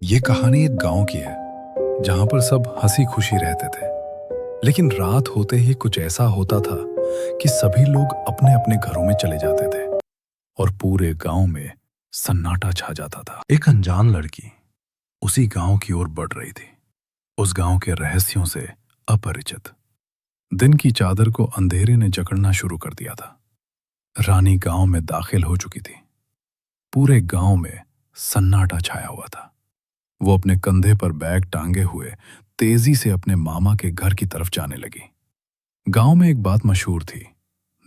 ये कहानी एक गांव की है जहां पर सब हंसी खुशी रहते थे। लेकिन रात होते ही कुछ ऐसा होता था कि सभी लोग अपने अपने घरों में चले जाते थे और पूरे गांव में सन्नाटा छा जाता था। एक अनजान लड़की उसी गांव की ओर बढ़ रही थी, उस गांव के रहस्यों से अपरिचित। दिन की चादर को अंधेरे ने जकड़ना शुरू कर दिया था। रानी गांव में दाखिल हो चुकी थी। पूरे गांव में सन्नाटा छाया हुआ था। वो अपने कंधे पर बैग टांगे हुए तेजी से अपने मामा के घर की तरफ जाने लगी। गांव में एक बात मशहूर थी,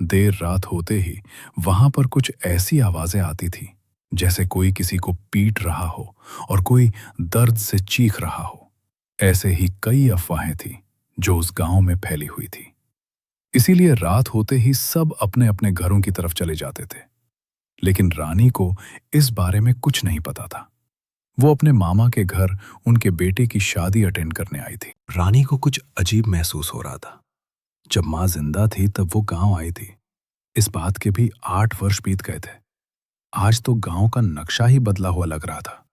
देर रात होते ही वहां पर कुछ ऐसी आवाजें आती थी जैसे कोई किसी को पीट रहा हो और कोई दर्द से चीख रहा हो। ऐसे ही कई अफवाहें थी जो उस गांव में फैली हुई थी। इसीलिए रात होते ही सब अपने अपने घरों की तरफ चले जाते थे। लेकिन रानी को इस बारे में कुछ नहीं पता था। वो अपने मामा के घर उनके बेटे की शादी अटेंड करने आई थी। रानी को कुछ अजीब महसूस हो रहा था। जब माँ जिंदा थी तब वो गांव आई थी। इस बात के भी 8 वर्ष बीत गए थे। आज तो गांव का नक्शा ही बदला हुआ लग रहा था।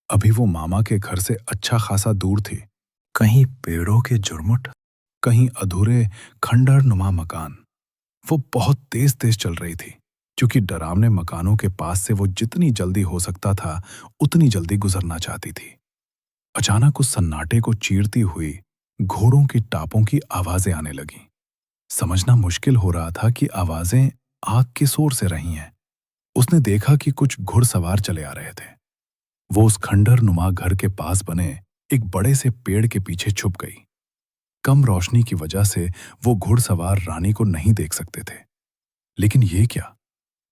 अभी वो मामा के घर से अच्छा खासा दूर थी। कहीं पेड़ों के झुरमुट, कहीं अधूरे खंडहर नुमा मकान। वो बहुत तेज तेज चल रही थी क्योंकि डरावने मकानों के पास से वो जितनी जल्दी हो सकता था उतनी जल्दी गुजरना चाहती थी। अचानक उस सन्नाटे को चीरती हुई घोड़ों की टापों की आवाजें आने लगीं। समझना मुश्किल हो रहा था कि आवाजें आग के शोर से रही हैं। उसने देखा कि कुछ घुड़सवार चले आ रहे थे। वो उस खंडहर नुमा घर के पास बने एक बड़े से पेड़ के पीछे छुप गई। कम रोशनी की वजह से वो घुड़सवार रानी को नहीं देख सकते थे। लेकिन ये क्या,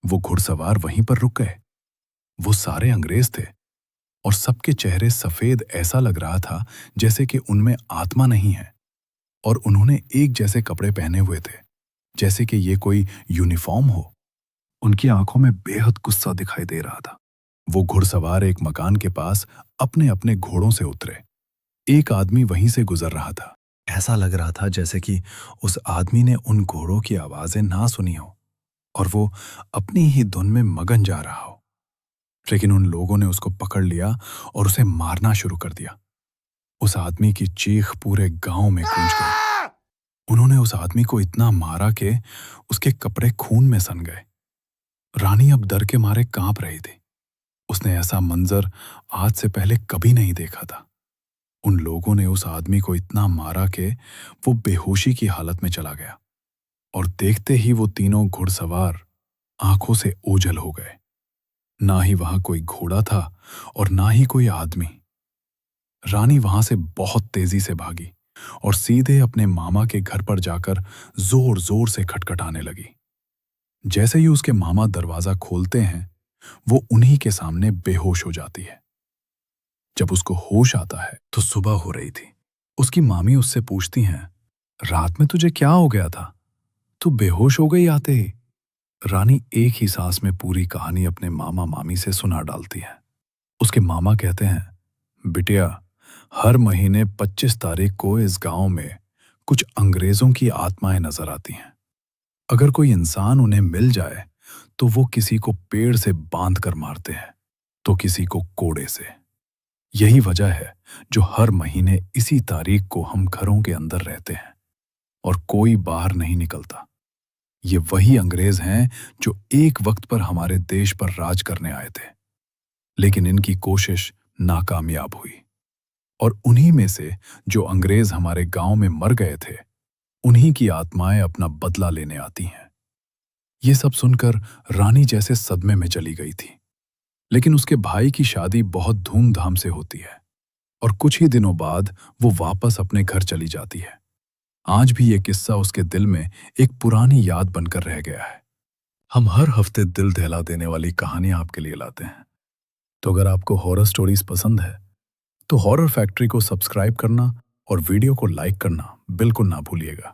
वो घुड़सवार वहीं पर रुक गए। वो सारे अंग्रेज थे और सबके चेहरे सफेद, ऐसा लग रहा था जैसे कि उनमें आत्मा नहीं है। और उन्होंने एक जैसे कपड़े पहने हुए थे, जैसे कि ये कोई यूनिफॉर्म हो। उनकी आंखों में बेहद गुस्सा दिखाई दे रहा था। वो घुड़सवार एक मकान के पास अपने अपने घोड़ों से उतरे। एक आदमी वहीं से गुजर रहा था। ऐसा लग रहा था जैसे कि उस आदमी ने उन घोड़ों की आवाजें ना सुनी हो और वो अपनी ही धुन में मगन जा रहा हो। लेकिन उन लोगों ने उसको पकड़ लिया और उसे मारना शुरू कर दिया। उस आदमी की चीख पूरे गांव में गूंज गई। उन्होंने उस आदमी को इतना मारा कि उसके कपड़े खून में सन गए। रानी अब डर के मारे कांप रही थी। उसने ऐसा मंजर आज से पहले कभी नहीं देखा था। उन लोगों ने उस आदमी को इतना मारा कि वो बेहोशी की हालत में चला गया और देखते ही वो तीनों घुड़सवार आंखों से ओझल हो गए। ना ही वहां कोई घोड़ा था और ना ही कोई आदमी। रानी वहां से बहुत तेजी से भागी और सीधे अपने मामा के घर पर जाकर जोर जोर से खटखटाने लगी। जैसे ही उसके मामा दरवाजा खोलते हैं, वो उन्हीं के सामने बेहोश हो जाती है। जब उसको होश आता है तो सुबह हो रही थी। उसकी मामी उससे पूछती हैं, रात में तुझे क्या हो गया था? तू बेहोश हो गई आते ही। रानी एक ही सांस में पूरी कहानी अपने मामा मामी से सुना डालती है। उसके मामा कहते हैं, बिटिया, हर महीने 25 तारीख को इस गांव में कुछ अंग्रेजों की आत्माएं नजर आती हैं। अगर कोई इंसान उन्हें मिल जाए तो वो किसी को पेड़ से बांध कर मारते हैं तो किसी को कोड़े से। यही वजह है जो हर महीने इसी तारीख को हम घरों के अंदर रहते हैं और कोई बाहर नहीं निकलता। ये वही अंग्रेज हैं जो एक वक्त पर हमारे देश पर राज करने आए थे, लेकिन इनकी कोशिश नाकामयाब हुई। और उन्हीं में से जो अंग्रेज हमारे गांव में मर गए थे, उन्हीं की आत्माएं अपना बदला लेने आती हैं। ये सब सुनकर रानी जैसे सदमे में चली गई थी। लेकिन उसके भाई की शादी बहुत धूमधाम से होती है और कुछ ही दिनों बाद वो वापस अपने घर चली जाती है। आज भी ये किस्सा उसके दिल में एक पुरानी याद बनकर रह गया है। हम हर हफ्ते दिल दहला देने वाली कहानियां आपके लिए लाते हैं। तो अगर आपको हॉरर स्टोरीज पसंद है तो हॉरर फैक्ट्री को सब्सक्राइब करना और वीडियो को लाइक करना बिल्कुल ना भूलिएगा।